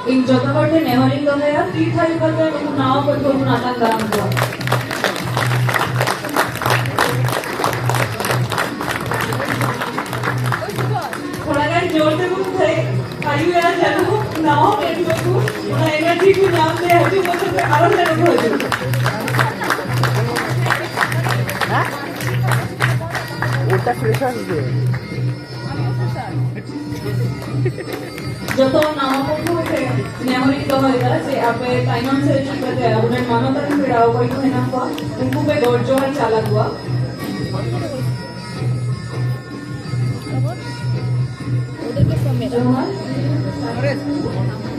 ing jotawarte nehoring dohaya Chitar Pathuwa এবং নাও করবো আতাং দারাম थोड़ा गाइस जोर से बोलो भाई आयु यार चलो नाव पेट को थोड़ा एनर्जी को नाम दे हजू बोल सकते आराम से रखो हजू ওটা ফ্রেশ আসবে যত নাম করবো সে নেহরিং দহয়গা যে আপে টাইম से चिकते उन्हें मानवता की पीड़ा कोई तो है ना को उनको पे गोरजो है चाला हुआ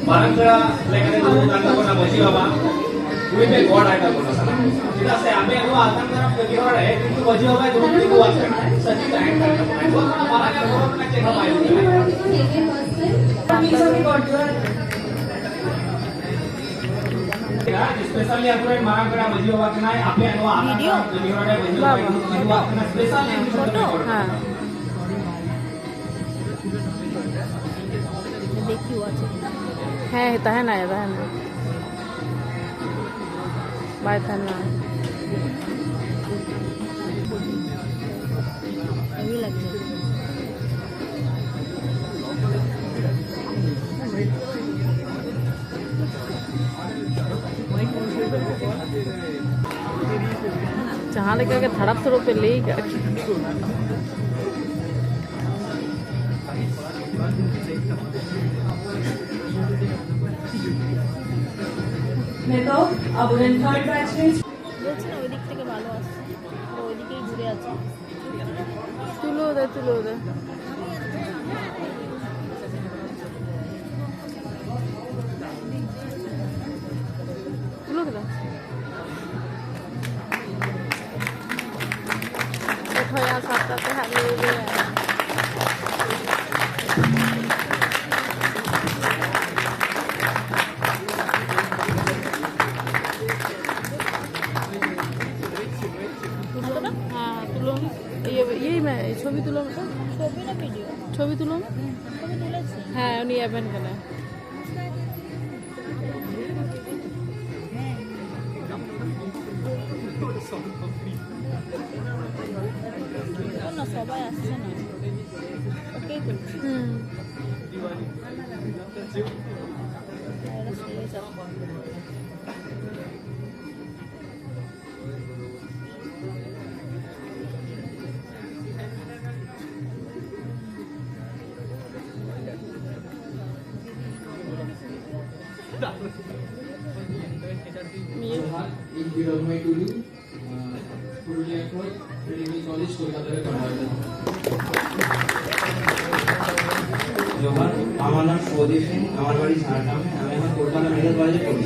barang kira lekane dulu kanta kona baji baba ui pe god aita kona sana kita se ame anu atang taraf pergi orang है किंतु baji baba dulu itu buat सच्ची टाइम करना है वो अपना बारह का बहुत अपना चेक पाई कमी सभी गोरजो है स्पेशली अपने मारा करा baji baba के ना आपे anu atang pergi orang है baji baba itu buat अपना स्पेशली फोटो हां देखी हुआ है ताहे ना ताहे ना बाय थाना अभी लग जहाँ लेके के धड़प थोड़ो पे ले मैं तो अब उन्हें थर्ड बैच में বলছি না ওই দিক থেকে ভালো আসছে ওই দিকেই ঘুরে আছে তুলো দে তুলো দে उठाया साता पे हाले ले ছবি তুলো না ছবি না ভিডিও ছবি তুলো না ছবি তুলেছি হ্যাঁ উনি এবেন কেন না সবাই আসছে না ওকে করছি এরা চলে যাও जोहार আমার নাম সুদীপ সিং আমার বাড়ি ঝাড়গ্রামে আমি এখন কলকাতা মেডিকেল কলেজে পড়ি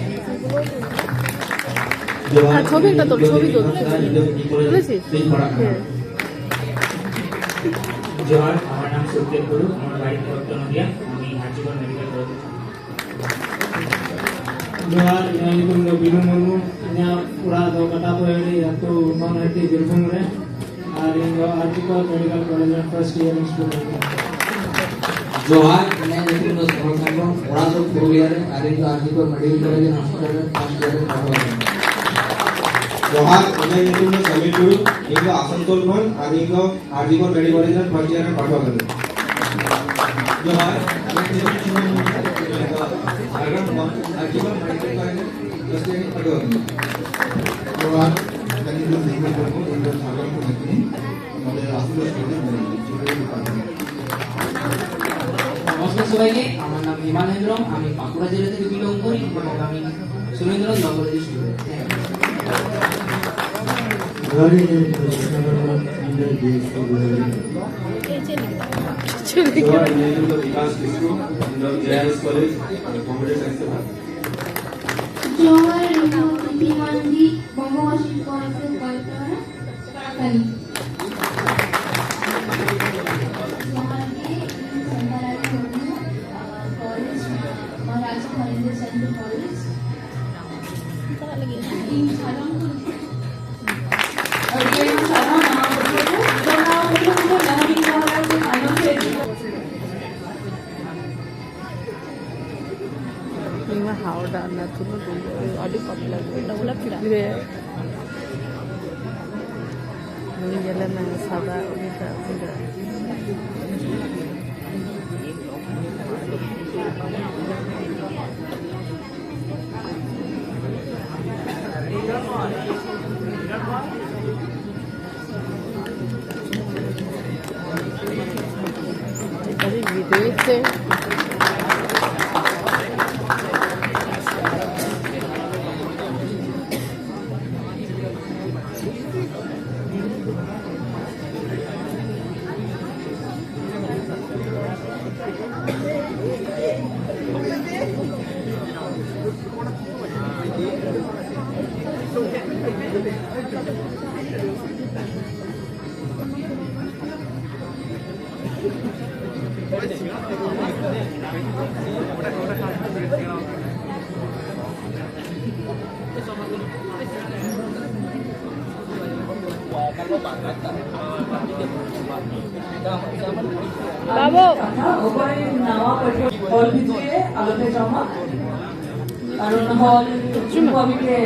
जोहार ছবিটা তো ছবি তো তুলেছিস जोहार আমার নাম সুদীপ গুরু আমার বাড়ি কলকাতা নদিয়া আমি হাজিগঞ্জ মেডিকেল কলেজে जोहार আমি কোন বিনু মুর্মু ইনা পুরা দো কটা পড়ে তো নন আইটি বীরভূম রে আর ইনো হাজিগঞ্জ মেডিকেল কলেজে ফার্স্ট ইয়ার স্টুডেন্ট जोहार मैं नितिन दोस्त संगम बड़ा तो पुरुलिया रे आदिन तो आर्थिक मेडिकल कॉलेज हॉस्पिटल में फर्स्ट ईयर में पढ़ा जोहार मैं नितिन दोस्त समीर गुरु इनको आसनसोल में आदिन तो आर्थिक मेडिकल कॉलेज में फर्स्ट ईयर में पढ़ा जोहार मैं नितिन झारखंड में आर्थिक मेडिकल कॉलेज में फर्स्ट ईयर में पढ़ा जोहार मैं नितिन दोस्त इनको झारखंड में नितिन हमारे राष्ट्रीय स्कूल में नमस्कार সবাইকে আমার নাম হিমান হেমব্রম আমি বাঁকুড়া জেলা থেকে বিলং করি এবং আমি সুরেন্দ্র নগরের স্টুডেন্ট जोहार हिमांदी बंगवासी कॉलेज से कॉलेज करी Ima hawda na tunu dulu adi patla Udah ulap tidak? Iya. Ini jalan yang sada udah. Tadi video itu. Babu, ওপরে নাওয়া হল ভিতরে আলোতে জমা কারণ হল চুম্বকে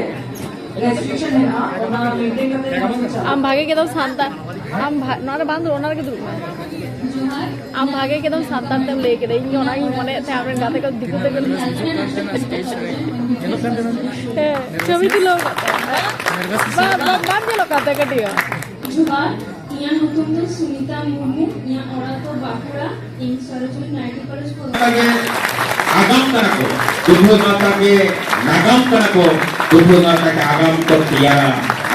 रेस्ट्रिक्शन है ना ओना मेंटेन करते हैं am bhage ke dam santa am nara bandu onar ke duru am bhage ke dam santa tem leke dei ni ona hi mone the amren gate ko diku te ছবি তুলো বাপ দিলো কাতে কাটিও जुगार यहाँ नतुंदे सुनीता मुर्मू यहाँ औरतों बाकुड़ा इन सरोजनी नायडू कॉलेज को आगाम करा को तुझे माता के नागाम करा को तुझे माता के आगाम को तियारा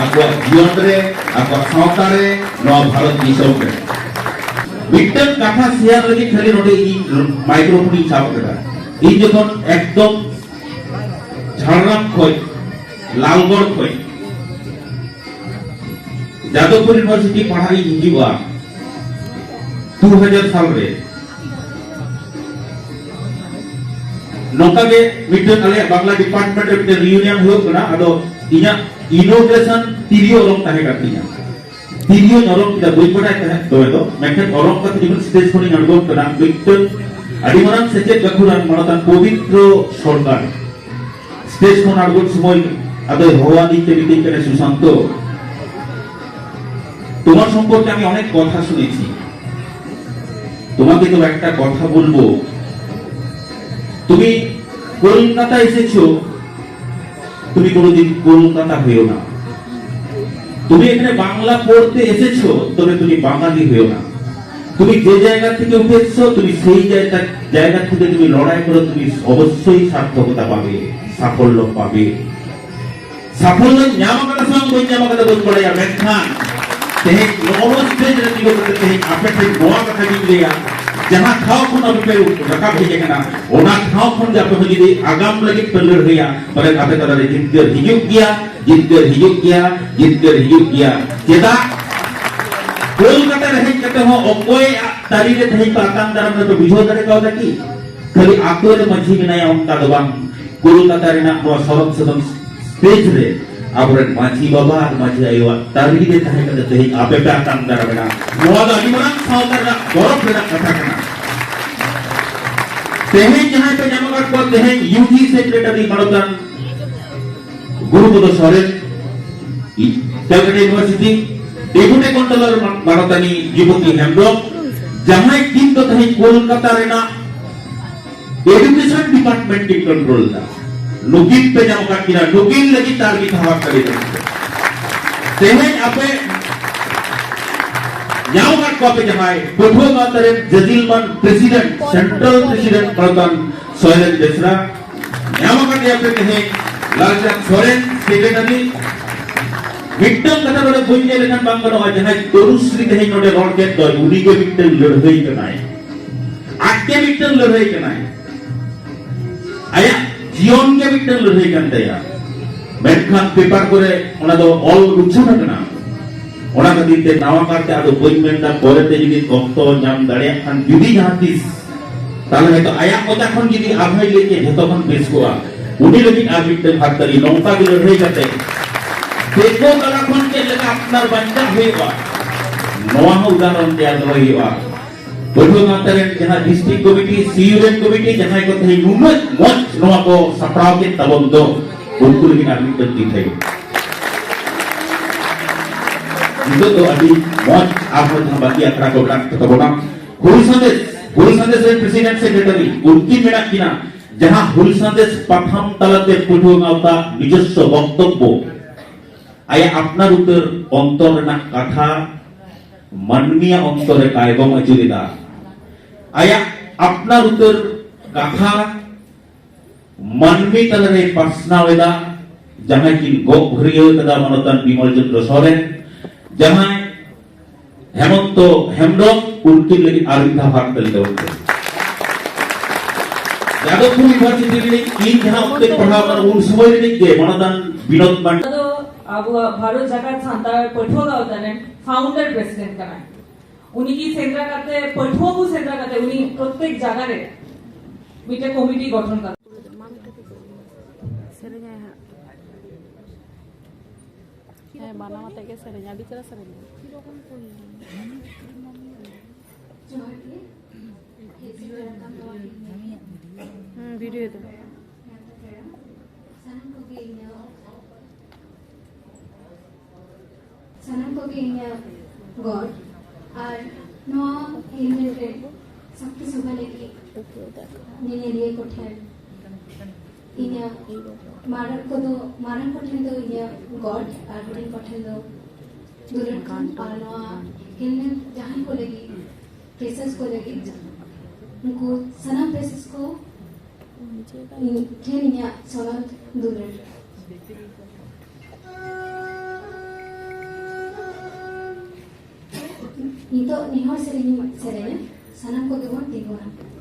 आपको जीवन रे आपको सावता रे नौ भारत दिशा रे विक्टर कथा शेयर लगी खाली नोटे ई माइक्रोफोन ई साफ करा ई जखन एकदम झारग्राम खय लालगढ़ खय যাদবপুর ইউনিভার্সিটি পড়াই হিজিবা 2000 সাল রে নকাগে মিটন আলে বাংলা ডিপার্টমেন্ট রে রিউনিয়ন হলো না আদো ইনা ইনোগ্রেশন তিরিও রং তাহে কাটিয়া তিরিও নরম কিটা বই পড়াই তাহে তো মেকেন অরং কা তিরিও স্টেজ কোনি নরগম কনা মিটন আদিমারাম সেচেট বাকুরান মানতান পবিত্র সরকার স্টেজ কোন আরগম সময় আদো ভবানী তেবিতে কেনে সুশান্ত তোমার সম্পর্কে আমি অনেক কথা শুনেছি তোমাকে তো একটা কথা বলবো তুমি কলকাতা এসেছো তুমি কোনোদিন কলকাতা হইও না তুমি এখানে বাংলা পড়তে এসেছো তবে তুমি বাঙালি হইও না তুমি যে জায়গা থেকে উঠেছো তুমি সেই জায়গা থেকে তুমি লড়াই করো তুমি অবশ্যই সার্থকতা পাবে সাফল্য পাবে সাফল্য ᱧᱟᱢᱟᱠᱟᱫᱟ ᱥᱟᱝ ᱵᱟᱹᱧ ᱧᱟᱢᱟᱠᱟᱫᱟ ᱵᱟᱹᱧ ᱵᱟᱲᱟᱭᱟ ᱢᱮᱱᱠᱷᱟᱱ तेहे नॉर्मल स्टेज रे दिगो करते तेहे आपे थे नोआ कथा गिन लिया जहां खाओ खन अब पे रखा भेजे कना ओना खाओ खन जापे हो जदी आगाम लगे पेलर होया पर आपे तरा रे जितकर हिजुक गया जेदा कोलकाता रहे कते हो ओकोय तारी रे तेहे पातान दाराम रे बुझो करे कावदा की खाली आको रे मझी बिनाया उनका दबान कोलकाता रे ना नो सरब सदन स्टेज रे आबरेन माजी बाबा माजी आयो तारी दे ताहे कते तेहे आपे पातान दाराम रे नोआ दा अनिमरान सावतर रा गौरव रे कथा कना तेहे जहां पे जमागत को तेहे UG secretary Manotan Gurupad Saren Calcutta university deputy controller मानतानी जीवती हेमब्रम जहां किन तो तेहे कोलकाता रे ना एजुकेशन डिपार्टमेंट की कंट्रोल दा नुकिन पे जमागत किना नुकिन लगी तार की हवा करे तेहे आपे ᱧᱟᱢᱟᱠᱟᱫ ᱠᱚᱯᱮ ᱡᱟᱦᱟᱸᱭ ᱯᱟᱹᱴᱷᱩᱣᱟᱹ ᱜᱟᱶᱛᱟ ᱨᱮᱱ ᱡᱟᱡᱤᱞᱢᱟᱱ ᱯᱨᱮᱥᱤᱰᱮন্ট ᱥᱮᱱᱴᱨᱟᱞ ᱯᱨᱮᱥᱤᱰᱮন্ট ᱢᱟᱱᱚᱛᱟᱱ ᱥᱚᱭᱞᱮᱱ ᱵᱮᱥᱨᱟ ᱧᱟᱢᱟᱠᱟᱫᱮᱭᱟ ᱯᱮ ᱛᱮᱦᱮᱧ ᱞᱟᱞᱪᱟᱸᱫ ᱥᱚᱨᱮᱱ ᱥᱮᱠᱨᱮᱴᱟরি ᱢᱤᱫᱴᱟᱝ ᱠᱟᱛᱷᱟ ᱱᱚᱰᱮ ᱵᱟᱹᱧ ᱞᱟᱹᱭ ᱞᱮᱠᱷᱟᱱ ᱵᱟᱝ ᱜᱟᱱᱚᱜᱼᱟ ᱡᱟᱦᱟᱸᱭ ᱛᱚᱨᱩᱥᱨᱤ ᱛᱮᱦᱮᱧ ᱱᱚᱰᱮ ᱨᱚᱲ ᱠᱮᱫ ᱫᱚᱭ ᱩᱱᱤᱜᱮ ᱢᱤᱫᱴᱟᱝ ᱞᱟᱹᱲᱦᱟᱹᱭ ᱠᱟᱱᱟᱭ ᱟᱡᱜᱮ ᱢᱤᱫᱴᱟᱝ ᱞᱟᱹᱲᱦᱟᱹᱭ ᱠᱟᱱᱟᱭ ᱟᱭᱟᱜ ᱡᱤᱭᱚᱱ ᱜᱮ ᱢᱤᱫᱴᱟᱝ ᱞᱟᱹᱲᱦᱟᱹᱭ ᱠᱟᱱ ᱛᱟᱭᱟ ᱢᱮᱱᱠᱷᱟᱱ ᱯᱮᱯᱟᱨ ᱠᱚᱨᱮ ᱚᱱᱟ ᱫᱚ ᱚᱞ ᱩᱪᱷᱟᱹᱱ ᱟᱠᱟᱱᱟ ओना खातिर ते नावा करते आदो बई मेनदा परेते जदि ऑक्तो नाम दाड़िया खान जुदी जहां तीस ताले तो आया कोता खन जदि आभाई लेके जतो खन बेस कोआ उनी लगी आबिते भातरी नौका के लड़ाई करते देखो कला खन के लगा अपना बंदा होइबा नोआ उदाहरण तैयार होइबा पढ़ुआ गावता रे जहां डिस्ट्रिक्ट कमिटी सीयूएन कमिटी जहां को थे नुनत मच नोआ को सपड़ाव के तबन दो उनको लेकिन आदमी तक थे इदो तो अभी मच आप जहां बाकी यात्रा को डाक तबना हुल संदेश रे प्रेसिडेंट सेक्रेटरी उनकी मेना किना जहां हुल संदेश प्रथम तलते पढ़ुआ गावता নিজস্ব বক্তব্য आया अपना उतर अंतर ना कथा मानवीय अंतरे कायगम अचुरिदा आया अपना उतर कथा मानवी तलरे पासनावेदा जहां की गोभरियो तदा मनोतन बिमल चंद्र सोरेन जहां हेमंत हेमब्रम उनकी लगी आरिधा भाग तलिदा होते यादवपुर यूनिवर्सिटी रे इन जहां उनके पढ़ावर उन समय रे के मनोतन विनोद बन अब भारत जगत सांतार पठुआ गावता ने फाउंडर प्रेसिडेंट का उन्हीं की सेंद्रा करते पठुआ को सेंद्रा करते उन्हीं प्रत्येक जगह रे मिटे कमिटी गठन कर बानामाते के सेरेंया बिचारा सेरेंया video they sanam ko ginya god ar no ilmete sakti subha lagi nene liye kothan inya maran ko kothan do inya god ar din kothan do duran khan ar no ilme jahan ko lagi places ko lagi उनको sanam places ko inya sonat duran Itu nihor sering sanam ko gebon tinggoran.